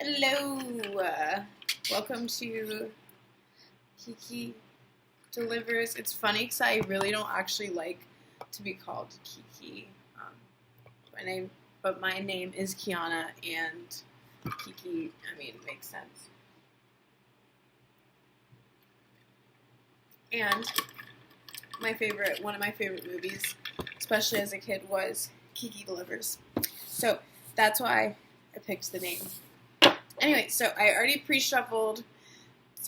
Hello, welcome to Kiki Delivers. It's funny because I really don't actually like to be called Kiki. My name is Kiana, and Kiki, makes sense. And one of my favorite movies, especially as a kid, was Kiki Delivers. So that's why I picked the name. Anyway, so I already pre-shuffled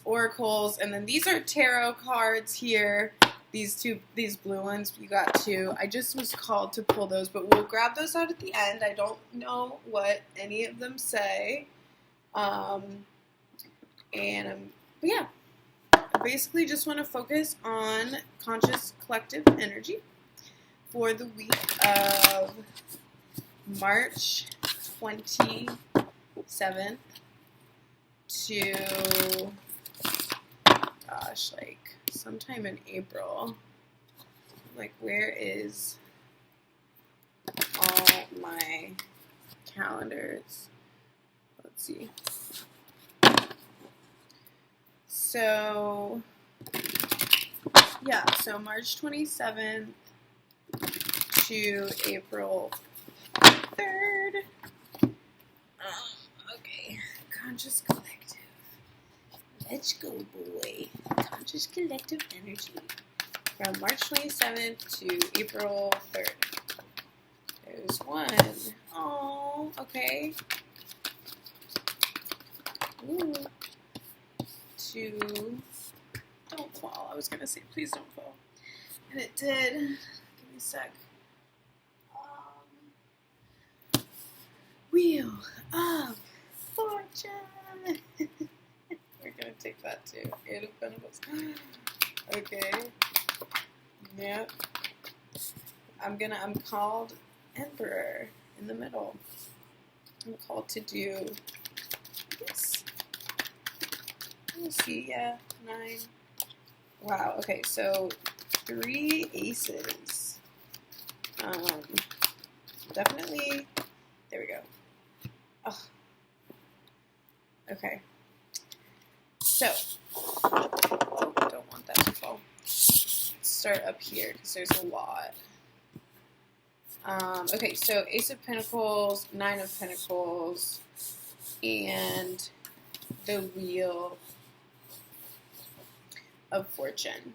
oracles, and then these are tarot cards here. These blue ones, you got two. I just was called to pull those, but we'll grab those out at the end. I don't know what any of them say. But yeah, I basically just want to focus on conscious collective energy for the week of March 27th to, sometime in April. Where is all my calendars? Let's see. So, March 27th to April 3rd. Okay. Conscious Collective. Let's go, boy. Conscious Collective Energy. From March 27th to April 3rd. There's one. Oh, okay. Ooh. Two. Don't fall. I was going to say, please don't fall. And it did. Give me a sec. Wheel of Fortune. We're going to take that too. Eight of Pentacles. Okay. Yep. I'm called Emperor in the middle. I'm called to do this. Let's see, yeah, 9. Wow, okay, so 3 aces. Definitely, there we go. Oh. Okay. So, don't want that to fall. Let's start up here because there's a lot. Okay, so Ace of Pentacles, 9 of Pentacles, and the Wheel of Fortune.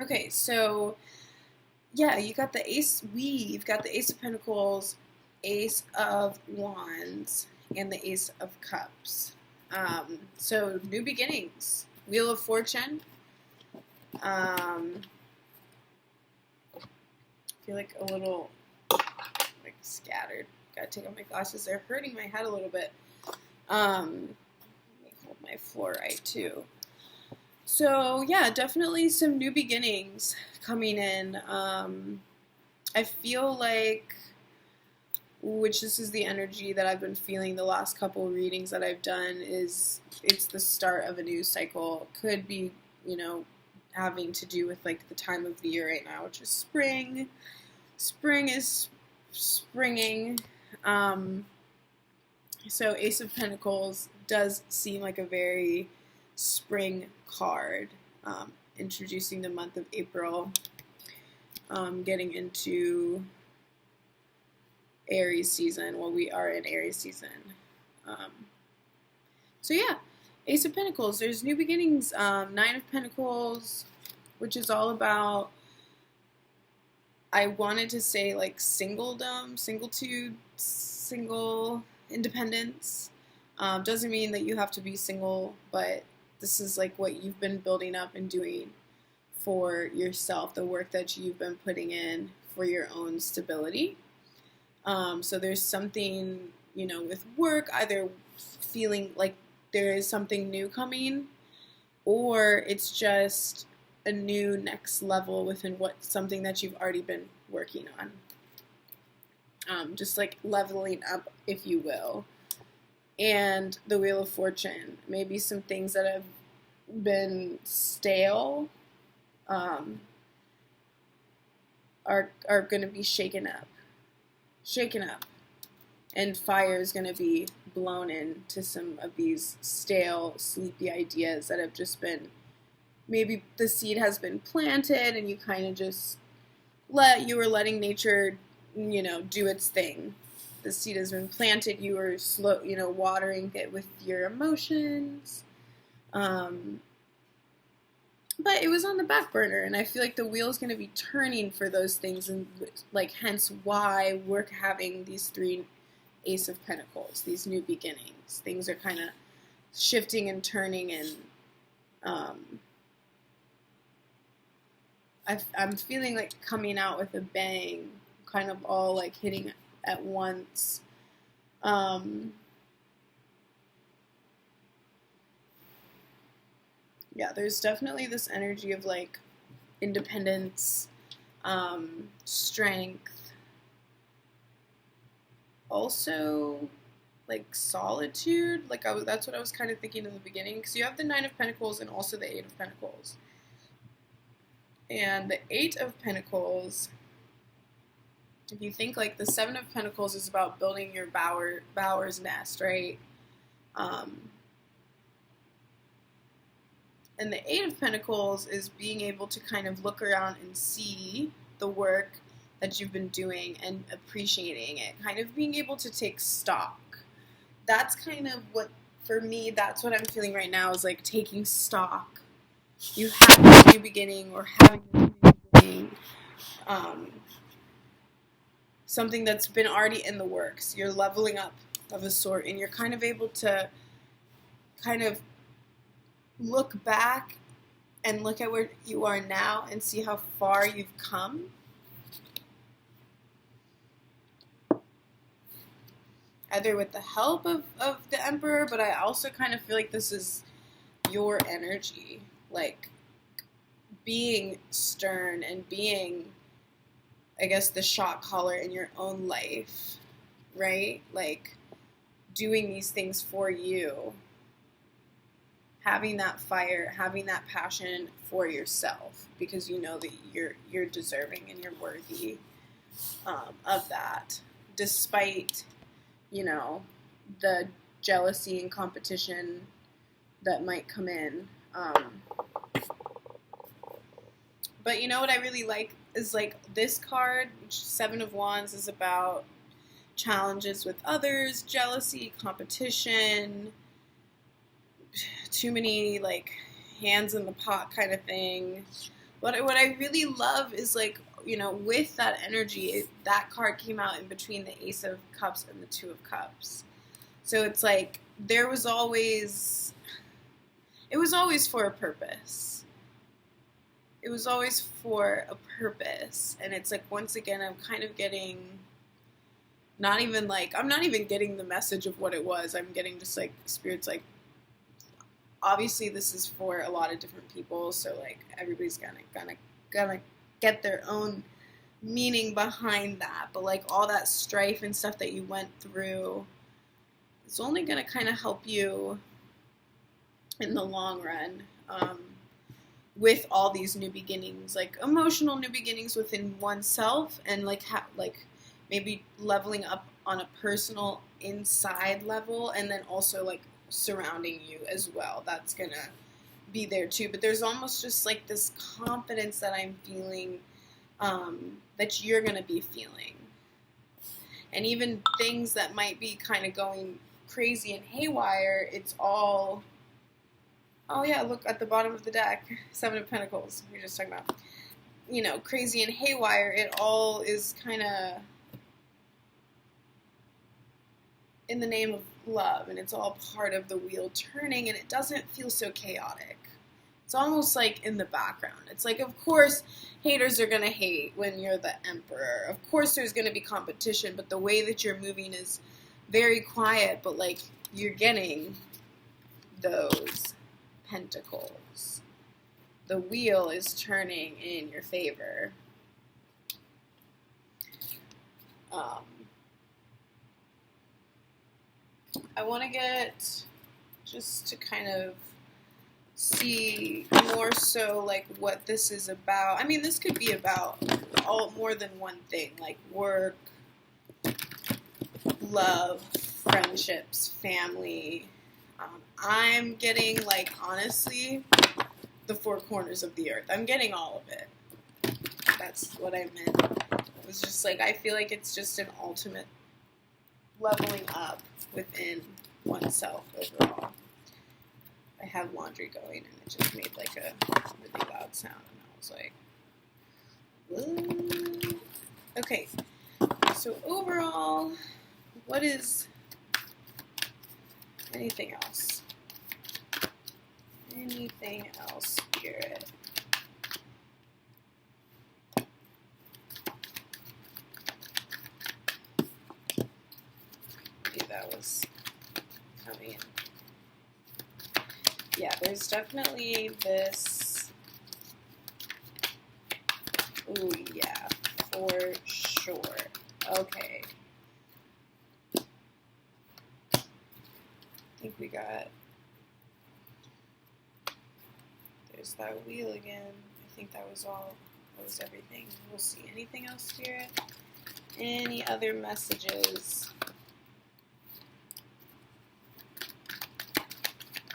Okay, so yeah, you got the You've got the Ace of Pentacles, Ace of Wands, and the Ace of Cups. So new beginnings. Wheel of Fortune. I feel like a little scattered. Gotta take off my glasses. They're hurting my head a little bit. Let me hold my fluorite too. So yeah, definitely some new beginnings coming in. I feel like, this is the energy that I've been feeling the last couple of readings that I've done, it's the start of a new cycle. Could be, having to do with the time of the year right now, which is spring. Spring is springing. So Ace of Pentacles does seem like a very spring card, introducing the month of April, getting into Aries season. Well, we are in Aries season. So yeah, Ace of Pentacles, there's new beginnings. 9 of Pentacles, which is all about, I wanted to say singledom, singlitude, single independence. Doesn't mean that you have to be single, but this is what you've been building up and doing for yourself, the work that you've been putting in for your own stability. So there's something, with work, either feeling like there is something new coming, or it's just a new next level within something that you've already been working on. Just leveling up, if you will. And the Wheel of Fortune, maybe some things that have been stale, are going to be shaken up. shaken up. And fire is going to be blown into some of these stale, sleepy ideas that have just been, maybe the seed has been planted and you kind of just you were letting nature, do its thing. The seed has been planted, you were watering it with your emotions. But it was on the back burner, and I feel like the wheel is going to be turning for those things, and hence why we're having these 3 Ace of Pentacles, these new beginnings. Things are kind of shifting and turning, and I'm feeling like coming out with a bang, kind of all like hitting at once. Yeah, there's definitely this energy of like independence, strength, also like solitude. That's what I was kind of thinking in the beginning, because you have the 9 of Pentacles and also the 8 of Pentacles. And the 8 of Pentacles, if you think like the 7 of Pentacles is about building your bower's nest, right? And the 8 of Pentacles is being able to kind of look around and see the work that you've been doing and appreciating it, kind of being able to take stock. That's kind of what, for me, that's what I'm feeling right now, is like taking stock. You have a new beginning, or having a new beginning, something that's been already in the works. You're leveling up of a sort, and you're kind of able to kind of look back and look at where you are now and see how far you've come. Either with the help of the Emperor, but I also kind of feel like this is your energy, like being stern and being, I guess, the shot caller in your own life, right? Like doing these things for you, having that fire, having that passion for yourself, because you know that you're deserving and you're worthy of that, despite, the jealousy and competition that might come in. But you know what I really like is like this card, which 7 of Wands, is about challenges with others, jealousy, competition, too many like hands in the pot kind of thing. What I really love is like, with that energy, that card came out in between the Ace of Cups and the 2 of Cups. So it's like it was always for a purpose. It was always for a purpose. And it's like, once again, I'm kind of getting, I'm not even getting the message of what it was. I'm getting just like, Spirit's like, obviously this is for a lot of different people. So like everybody's gonna get their own meaning behind that. But like all that strife and stuff that you went through, it's only gonna kind of help you in the long run. With all these new beginnings, like emotional new beginnings within oneself, and like maybe leveling up on a personal inside level, and then also like surrounding you as well. That's gonna be there too. But there's almost just like this confidence that I'm feeling, that you're gonna be feeling, and even things that might be kind of going crazy and haywire, it's all, oh yeah, look at the bottom of the deck, 7 of Pentacles, we were just talking about, crazy and haywire, it all is kind of in the name of love, and it's all part of the wheel turning, and it doesn't feel so chaotic. It's almost like in the background. It's like, of course, haters are going to hate when you're the Emperor. Of course, there's going to be competition, but the way that you're moving is very quiet, but like you're getting those Pentacles. The wheel is turning in your favor. I want to get, just to kind of see more so like what this is about. I mean, this could be about more than one thing, like work, love, friendships, family. I'm getting, like, honestly, the four corners of the earth. I'm getting all of it. That's what I meant. It was just like, I feel like it's just an ultimate leveling up within oneself overall. I have laundry going and it just made like a really loud sound and I was like, what? Okay, so overall, what is anything else? Anything else, Spirit? Maybe that was coming. Yeah, there's definitely this. Ooh, yeah, for sure. Okay. I think we got. There's that wheel again. I think that was all. That was everything. We'll see. Anything else, Spirit? Any other messages?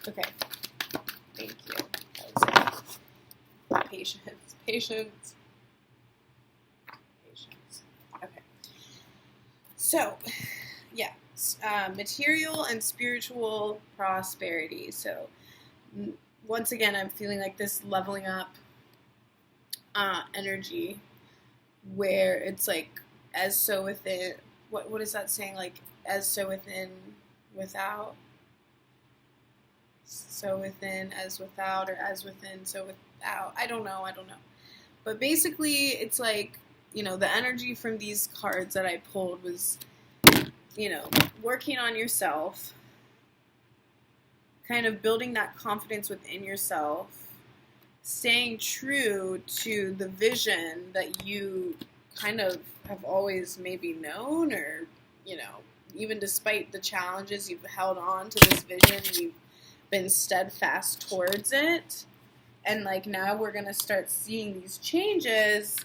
Okay. Thank you. That was it. Patience. Patience. Patience. Okay. So, yeah. Material and spiritual prosperity. So, once again, I'm feeling like this leveling up energy where it's like, as so within, what is that saying? Like, as so within, without, so within, as without, or as within, so without. I don't know. But basically, it's like, you know, the energy from these cards that I pulled was, you know, working on yourself, kind of building that confidence within yourself, staying true to the vision that you kind of have always maybe known, or, you know, even despite the challenges, you've held on to this vision, you've been steadfast towards it, and like now we're going to start seeing these changes.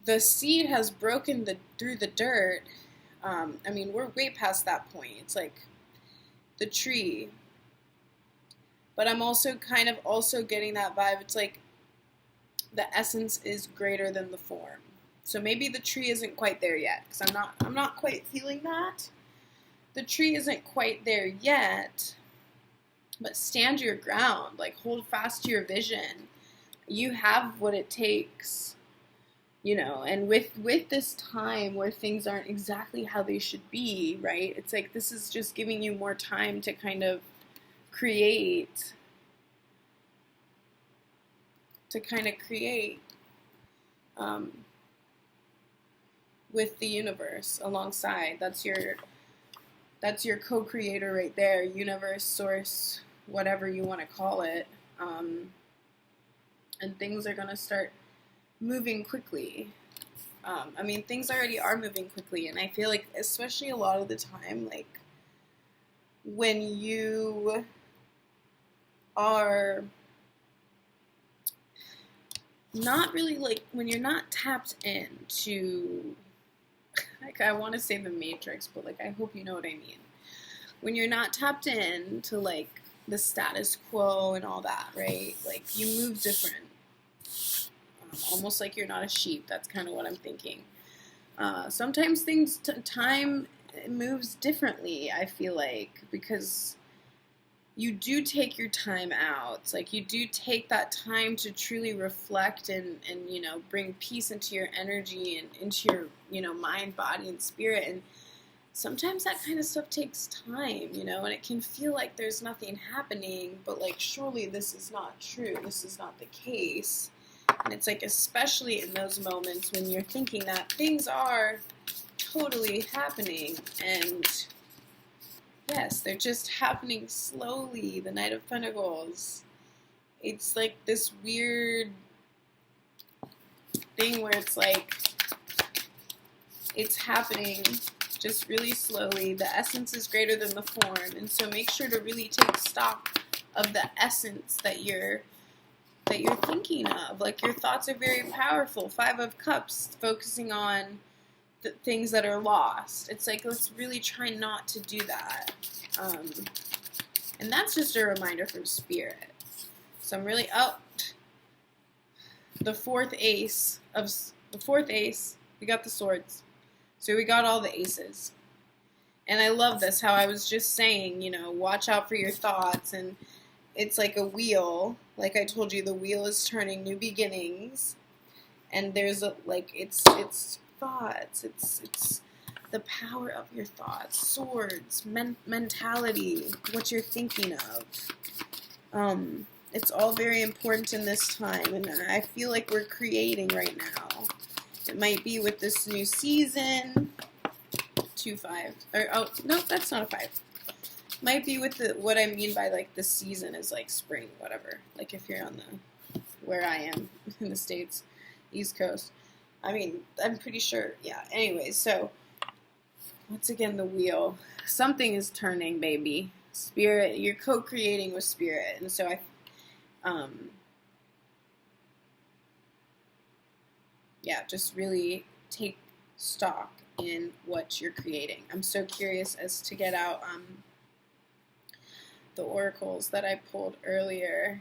The seed has broken through the dirt. I mean, we're way past that point. It's like the tree. But I'm also kind of also getting that vibe. It's like the essence is greater than the form. So maybe the tree isn't quite there yet, because I'm not quite feeling that. The tree isn't quite there yet, but stand your ground. Like, hold fast to your vision. You have what it takes, you know. And with this time where things aren't exactly how they should be, right? It's like this is just giving you more time to kind of create, with the universe alongside. That's your co-creator right there, universe, source, whatever you want to call it. And things are going to start moving quickly. I mean, things already are moving quickly, and I feel like, especially a lot of the time, like, when you are not really, like, when you're not tapped into, like, I want to say the Matrix, but, like, I hope you know what I mean. When you're not tapped in to, like, the status quo and all that, right? Like, you move different. Almost like you're not a sheep. That's kind of what I'm thinking. Sometimes time moves differently, I feel like, because you do take your time out. Like, you do take that time to truly reflect and you know, bring peace into your energy and into your, you know, mind, body, and spirit. And sometimes that kind of stuff takes time, you know, and it can feel like there's nothing happening, but, like, surely this is not true. This is not the case. And it's like, especially in those moments when you're thinking that things are totally happening, and yes, they're just happening slowly. The Knight of Pentacles. It's like this weird thing where it's like, it's happening just really slowly. The essence is greater than the form. And so make sure to really take stock of the essence that you're thinking of. Like, your thoughts are very powerful. 5 of Cups, focusing on things that are lost. It's like, let's really try not to do that. And that's just a reminder from Spirit. So I'm really, the fourth ace, we got the swords. So we got all the aces. And I love this, how I was just saying, watch out for your thoughts. And it's like a wheel. Like I told you, the wheel is turning, new beginnings. And there's it's thoughts. It's the power of your thoughts, swords, mentality, what you're thinking of. It's all very important in this time, and I feel like we're creating right now. It might be with this new season, 2-5, no, that's not a 5. Might be with what I mean by like the season is like spring, whatever. Like if you're on where I am in the States, East Coast. I mean, I'm pretty sure, yeah. Anyways, so once again, the wheel. Something is turning, baby. Spirit, you're co-creating with Spirit, and so just really take stock in what you're creating. I'm so curious as to get out the oracles that I pulled earlier.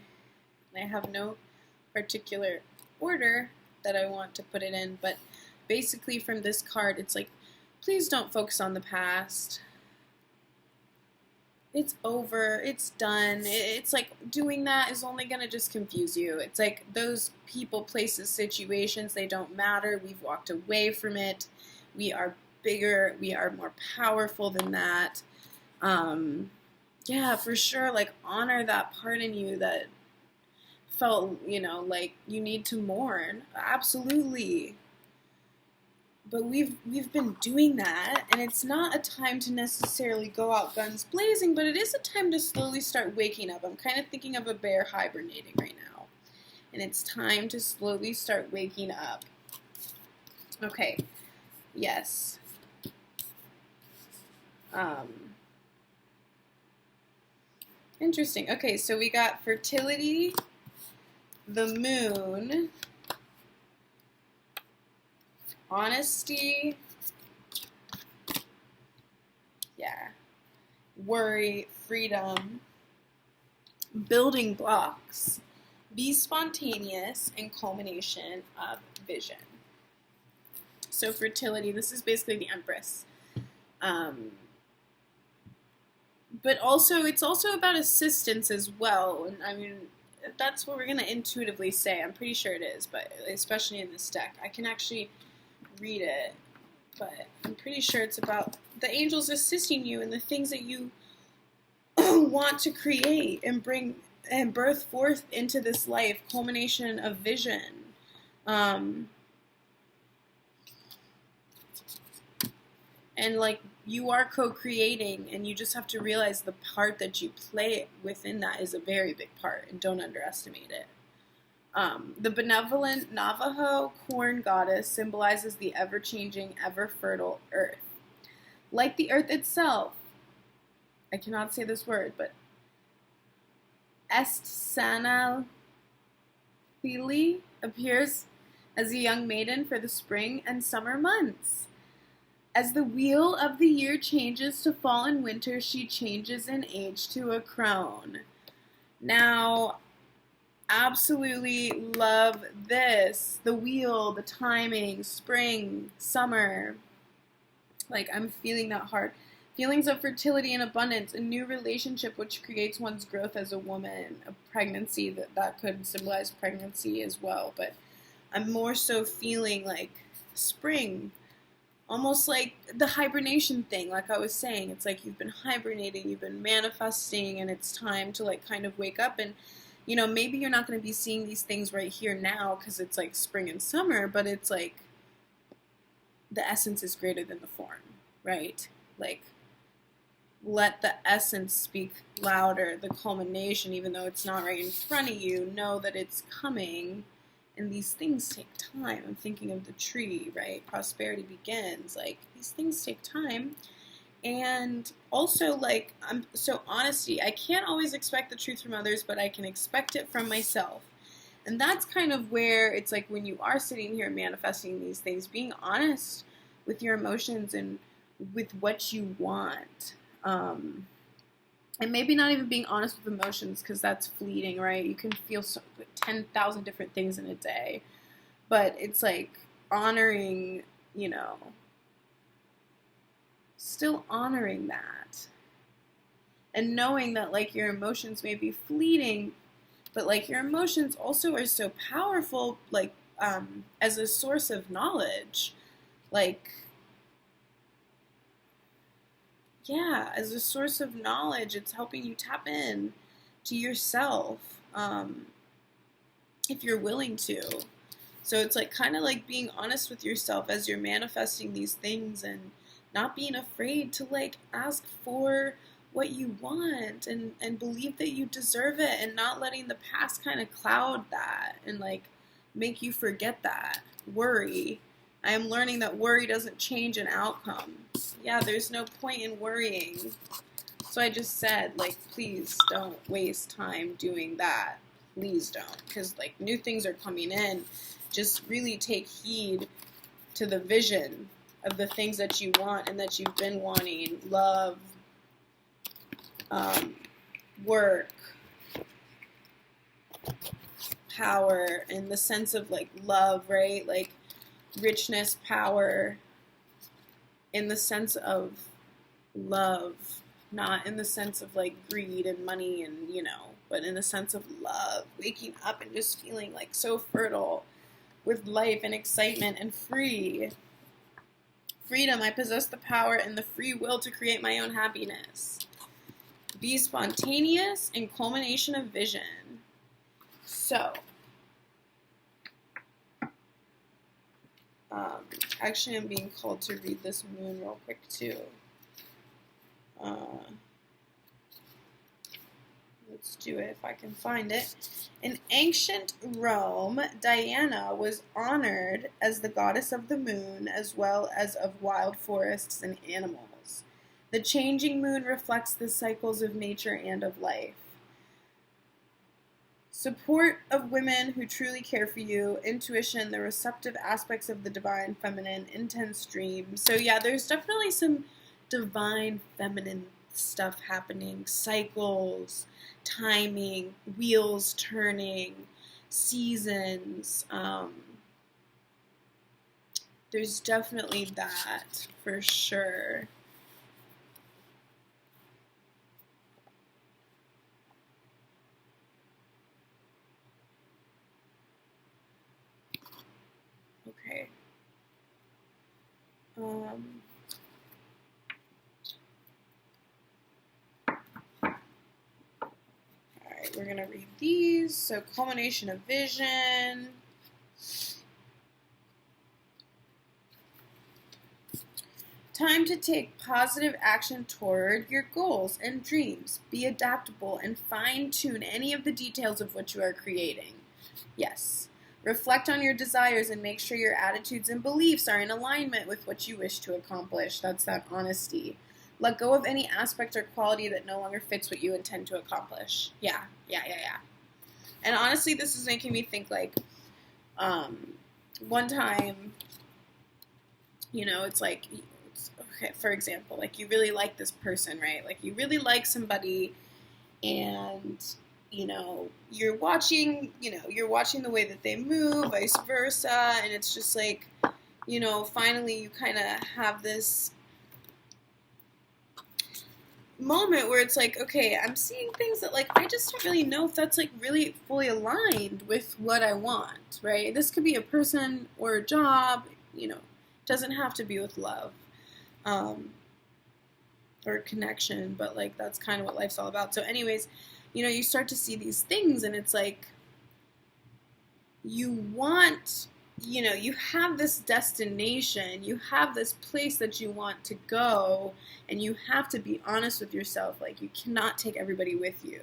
And I have no particular order that I want to put it in, but basically from this card, it's like, please don't focus on the past. It's over. It's done. It's like doing that is only going to just confuse you. It's like those people, places, situations, they don't matter. We've walked away from it. We are bigger. We are more powerful than that. Yeah, for sure. Like honor that part in you that felt, like you need to mourn. Absolutely. But we've been doing that, and it's not a time to necessarily go out guns blazing, but it is a time to slowly start waking up. I'm kind of thinking of a bear hibernating right now, and it's time to slowly start waking up. Okay, yes. Interesting. Okay, so we got fertility, the moon, honesty, worry, freedom, building blocks, be spontaneous, and culmination of vision. So fertility, this is basically the Empress. But also, it's also about assistance as well. And I mean, that's what we're going to intuitively say. I'm pretty sure it is, but especially in this deck. I can actually read it, but I'm pretty sure it's about the angels assisting you in the things that you want to create and bring and birth forth into this life, culmination of vision. And like you are co-creating, and you just have to realize the part that you play within that is a very big part, and don't underestimate it. The benevolent Navajo corn goddess symbolizes the ever-changing, ever-fertile earth. Like the earth itself, I cannot say this word, but Estsanalthili appears as a young maiden for the spring and summer months. As the wheel of the year changes to fall and winter, she changes in age to a crone. Now, absolutely love this. The wheel, the timing, spring, summer. Like, I'm feeling that hard. Feelings of fertility and abundance, a new relationship which creates one's growth as a woman, a pregnancy, that could symbolize pregnancy as well. But I'm more so feeling like spring, almost like the hibernation thing, like I was saying. It's like you've been hibernating, you've been manifesting, and it's time to like kind of wake up. And maybe you're not going to be seeing these things right here now because it's like spring and summer, but it's like the essence is greater than the form, right? Like, let the essence speak louder, the culmination, even though it's not right in front of you, know that it's coming, and these things take time. I'm thinking of the tree, right? Prosperity begins. Like, these things take time. And also, like, honesty. I can't always expect the truth from others, but I can expect it from myself. And that's kind of where it's like when you are sitting here manifesting these things, being honest with your emotions and with what you want. And maybe not even being honest with emotions, because that's fleeting, right? You can feel 10,000 different things in a day. But it's like honoring, still honoring that. And knowing that, like, your emotions may be fleeting, but, like, your emotions also are so powerful, like, as a source of knowledge. Like, yeah, as a source of knowledge, it's helping you tap in to yourself, if you're willing to. So it's like kind of like being honest with yourself as you're manifesting these things, and not being afraid to like ask for what you want, and believe that you deserve it, and not letting the past kind of cloud that and like make you forget that. Worry. I am learning that worry doesn't change an outcome. Yeah, there's no point in worrying. So I just said, like, please don't waste time doing that. Please don't. Because, like, new things are coming in. Just really take heed to the vision of the things that you want and that you've been wanting. Love, work, power, and the sense of, like, love, right? Like, richness, power, in the sense of love, not in the sense of like greed and money and but in the sense of love, waking up and just feeling like so fertile with life and excitement and free. Freedom. I possess the power and the free will to create my own happiness. Be spontaneous and culmination of vision. So actually, I'm being called to read this moon real quick, too. Let's do it if I can find it. In ancient Rome, Diana was honored as the goddess of the moon, as well as of wild forests and animals. The changing moon reflects the cycles of nature and of life. Support of women who truly care for you, intuition, the receptive aspects of the divine feminine, intense dreams. So yeah, there's definitely some divine feminine stuff happening. Cycles, timing, wheels turning, seasons. There's definitely that for sure. Okay. Alright, we're going to read these. So, culmination of vision. Time to take positive action toward your goals and dreams. Be adaptable and fine-tune any of the details of what you are creating. Yes. Reflect on your desires and make sure your attitudes and beliefs are in alignment with what you wish to accomplish. That's that honesty. Let go of any aspect or quality that no longer fits what you intend to accomplish. Yeah. And honestly, this is making me think, like, one time, it's like, okay, for example, like, you really like this person, right? Like, you really like somebody, and you're watching the way that they move, vice versa, and it's just like, finally you kind of have this moment where it's like, okay, I'm seeing things that, like, I just don't really know if that's, like, really fully aligned with what I want, right? This could be a person or a job, doesn't have to be with love, or connection, but, like, that's kind of what life's all about. So anyways, you start to see these things, and it's like, you want, you have this destination, you have this place that you want to go, and you have to be honest with yourself. Like, you cannot take everybody with you,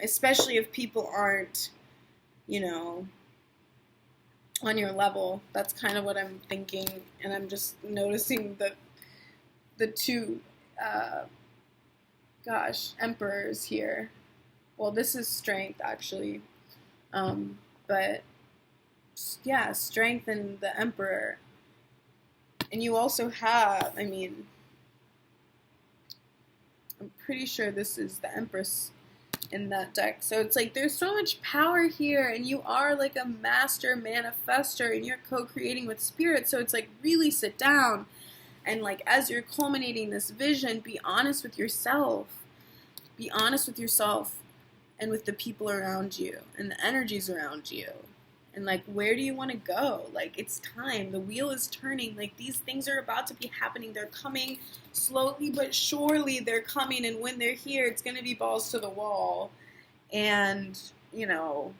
especially if people aren't, on your level. That's kind of what I'm thinking, and I'm just noticing the two, emperors here. Well, this is strength, actually. But, yeah, strength and the emperor. And you also have, I mean, I'm pretty sure this is the Empress in that deck. So it's like there's so much power here, and you are like a master manifester, and you're co-creating with spirit. So it's like really sit down and like as you're culminating this vision, be honest with yourself. Be honest with yourself and with the people around you and the energies around you. And like, where do you want to go? Like, it's time. The wheel is turning. Like, these things are about to be happening. They're coming slowly but surely. They're coming. And when they're here, it's going to be balls to the wall. And, you know,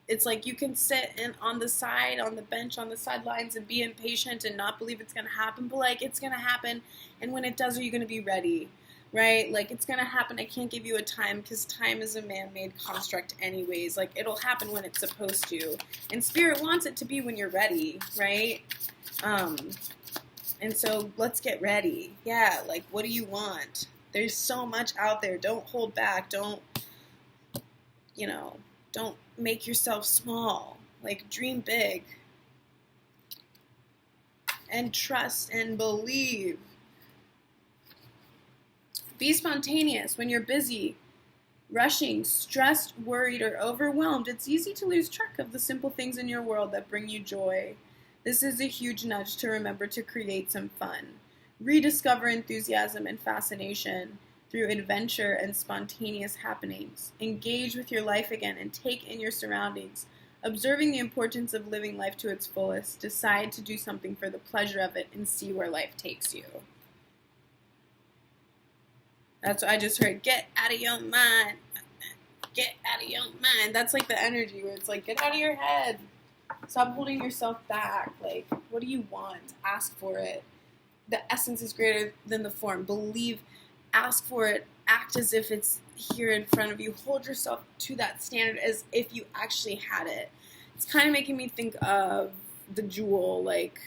it's like you can sit on the side, on the bench, on the sidelines and be impatient and not believe it's going to happen. But, like, it's going to happen. And when it does, are you going to be ready? Right? Like, it's going to happen. I can't give you a time because time is a man-made construct anyways. Like, it'll happen when it's supposed to. And Spirit wants it to be when you're ready, right? And so let's get ready. Yeah, like, what do you want? There's so much out there. Don't hold back. Don't, you know, don't make yourself small. Like, dream big. And trust and believe. Be spontaneous. When you're busy, rushing, stressed, worried, or overwhelmed, it's easy to lose track of the simple things in your world that bring you joy. This is a huge nudge to remember to create some fun. Rediscover enthusiasm and fascination through adventure and spontaneous happenings. Engage with your life again and take in your surroundings. Observing the importance of living life to its fullest, decide to do something for the pleasure of it and see where life takes you. That's what I just heard. Get out of your mind. Get out of your mind. That's like the energy where it's like, get out of your head. Stop holding yourself back. Like, what do you want? Ask for it. The essence is greater than the form. Believe, ask for it. Act as if it's here in front of you. Hold yourself to that standard as if you actually had it. It's kind of making me think of the Jewel, like,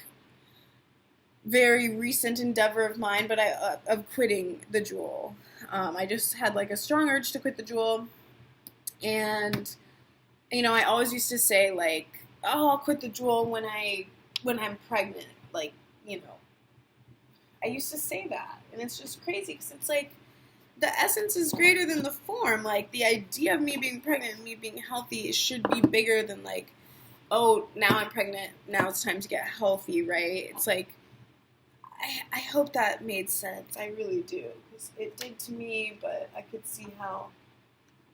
very recent endeavor of mine, but of quitting the Jewel. I just had like a strong urge to quit the Jewel, and you know, I always used to say like, "Oh, I'll quit the Jewel when I'm pregnant." Like, you know, I used to say that, and it's just crazy because it's like the essence is greater than the form. Like, the idea of me being pregnant and me being healthy should be bigger than like, oh, now I'm pregnant, now it's time to get healthy, right? It's like, I hope that made sense. I really do. Because it did to me, but I could see how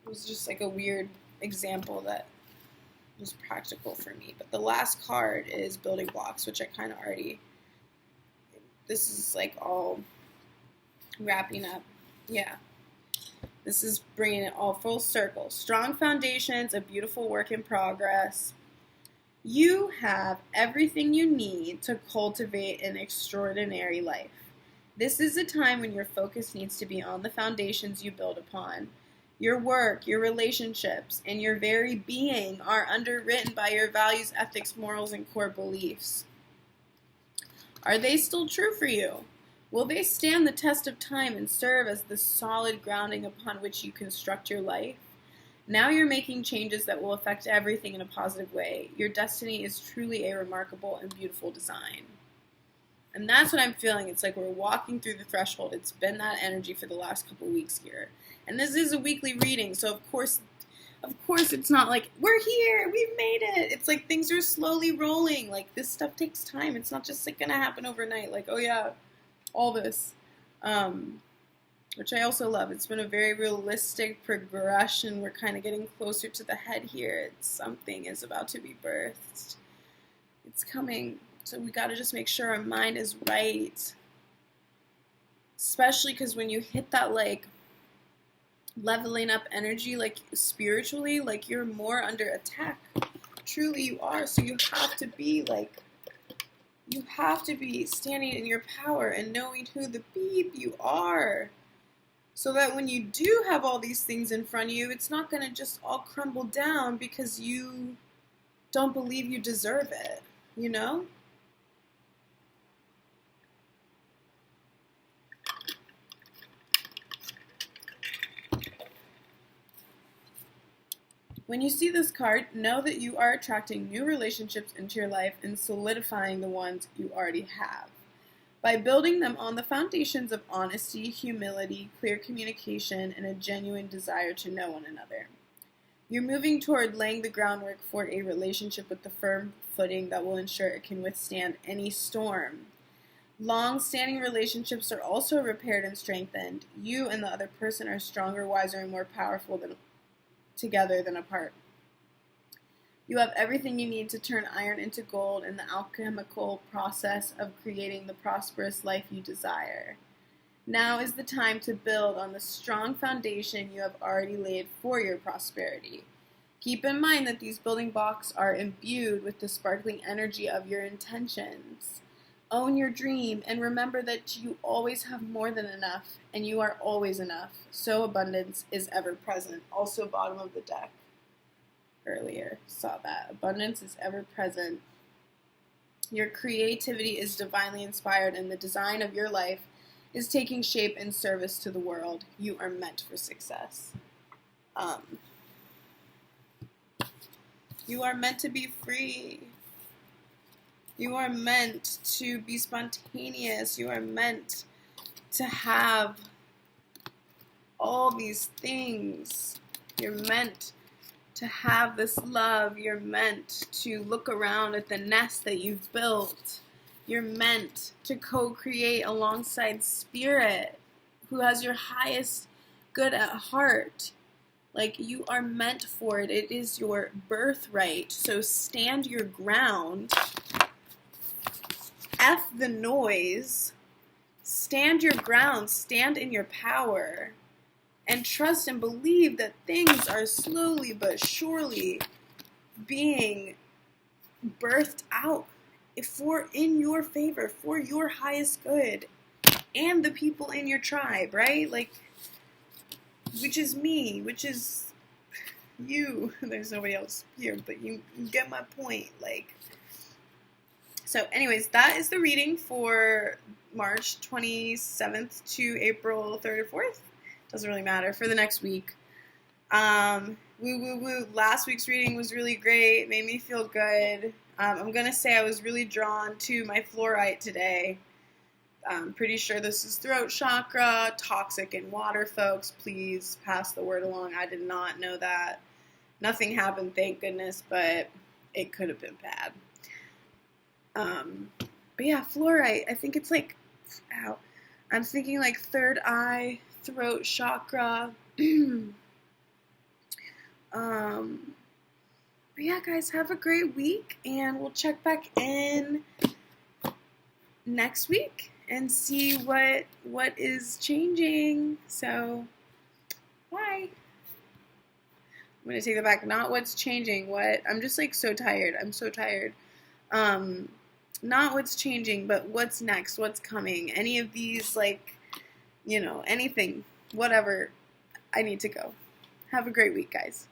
it was just like a weird example that was practical for me. But the last card is Building Blocks, which I kind of already, this is like all wrapping up. Yeah. This is bringing it all full circle. Strong foundations, a beautiful work in progress. You have everything you need to cultivate an extraordinary life. This is a time when your focus needs to be on the foundations you build upon. Your work, your relationships, and your very being are underwritten by your values, ethics, morals, and core beliefs. Are they still true for you? Will they stand the test of time and serve as the solid grounding upon which you construct your life? Now you're making changes that will affect everything in a positive way. Your destiny is truly a remarkable and beautiful design. And that's what I'm feeling. It's like we're walking through the threshold. It's been that energy for the last couple weeks here. And this is a weekly reading, so of course it's not like, we're here, we've made it. It's like things are slowly rolling. Like, this stuff takes time. It's not just like going to happen overnight. Like, oh yeah, all this. Which I also love. It's been a very realistic progression. We're kind of getting closer to the head here. Something is about to be birthed. It's coming. So we got to just make sure our mind is right. Especially because when you hit that, like, leveling up energy, like, spiritually, like, you're more under attack. Truly you are. So you have to be, like, you have to be standing in your power and knowing who the beep you are. So that when you do have all these things in front of you, it's not going to just all crumble down because you don't believe you deserve it, you know? When you see this card, know that you are attracting new relationships into your life and solidifying the ones you already have. by building them on the foundations of honesty, humility, clear communication, and a genuine desire to know one another. You're moving toward laying the groundwork for a relationship with the firm footing that will ensure it can withstand any storm. Long-standing relationships are also repaired and strengthened. You and the other person are stronger, wiser, and more powerful together than apart. You have everything you need to turn iron into gold in the alchemical process of creating the prosperous life you desire. Now is the time to build on the strong foundation you have already laid for your prosperity. Keep in mind that these building blocks are imbued with the sparkling energy of your intentions. Own your dream and remember that you always have more than enough and you are always enough. So abundance is ever present. Also bottom of the deck. Earlier saw that. Abundance is ever present. Your creativity is divinely inspired and the design of your life is taking shape in service to the world. You are meant for success. You are meant to be free. You are meant to be spontaneous. You are meant to have all these things. You're meant to have this love. You're meant to look around at the nest that you've built. You're meant to co-create alongside Spirit, who has your highest good at heart. Like, you are meant for it. It is your birthright. So stand your ground. F the noise. Stand your ground. Stand in your power. And trust and believe that things are slowly but surely being birthed out in your favor, for your highest good, and the people in your tribe, right? Like, which is me, which is you. There's nobody else here, but you get my point. Like, so anyways, that is the reading for March 27th to April 3rd or 4th. Doesn't really matter, for the next week. Last week's reading was really great. Made me feel good. I'm going to say I was really drawn to my fluorite today. I'm pretty sure this is throat chakra, toxic in water, folks. Please pass the word along. I did not know that. Nothing happened, thank goodness, but it could have been bad. But yeah, fluorite. I think it's like, I'm thinking like third eye, throat chakra. But yeah, guys, have a great week, and we'll check back in next week and see what is changing. So, bye. I'm gonna take that back. Not what's changing. What? I'm just like so tired. I'm so tired. Not what's changing, but what's next. What's coming. Any of these, like, anything, whatever. I need to go. Have a great week, guys.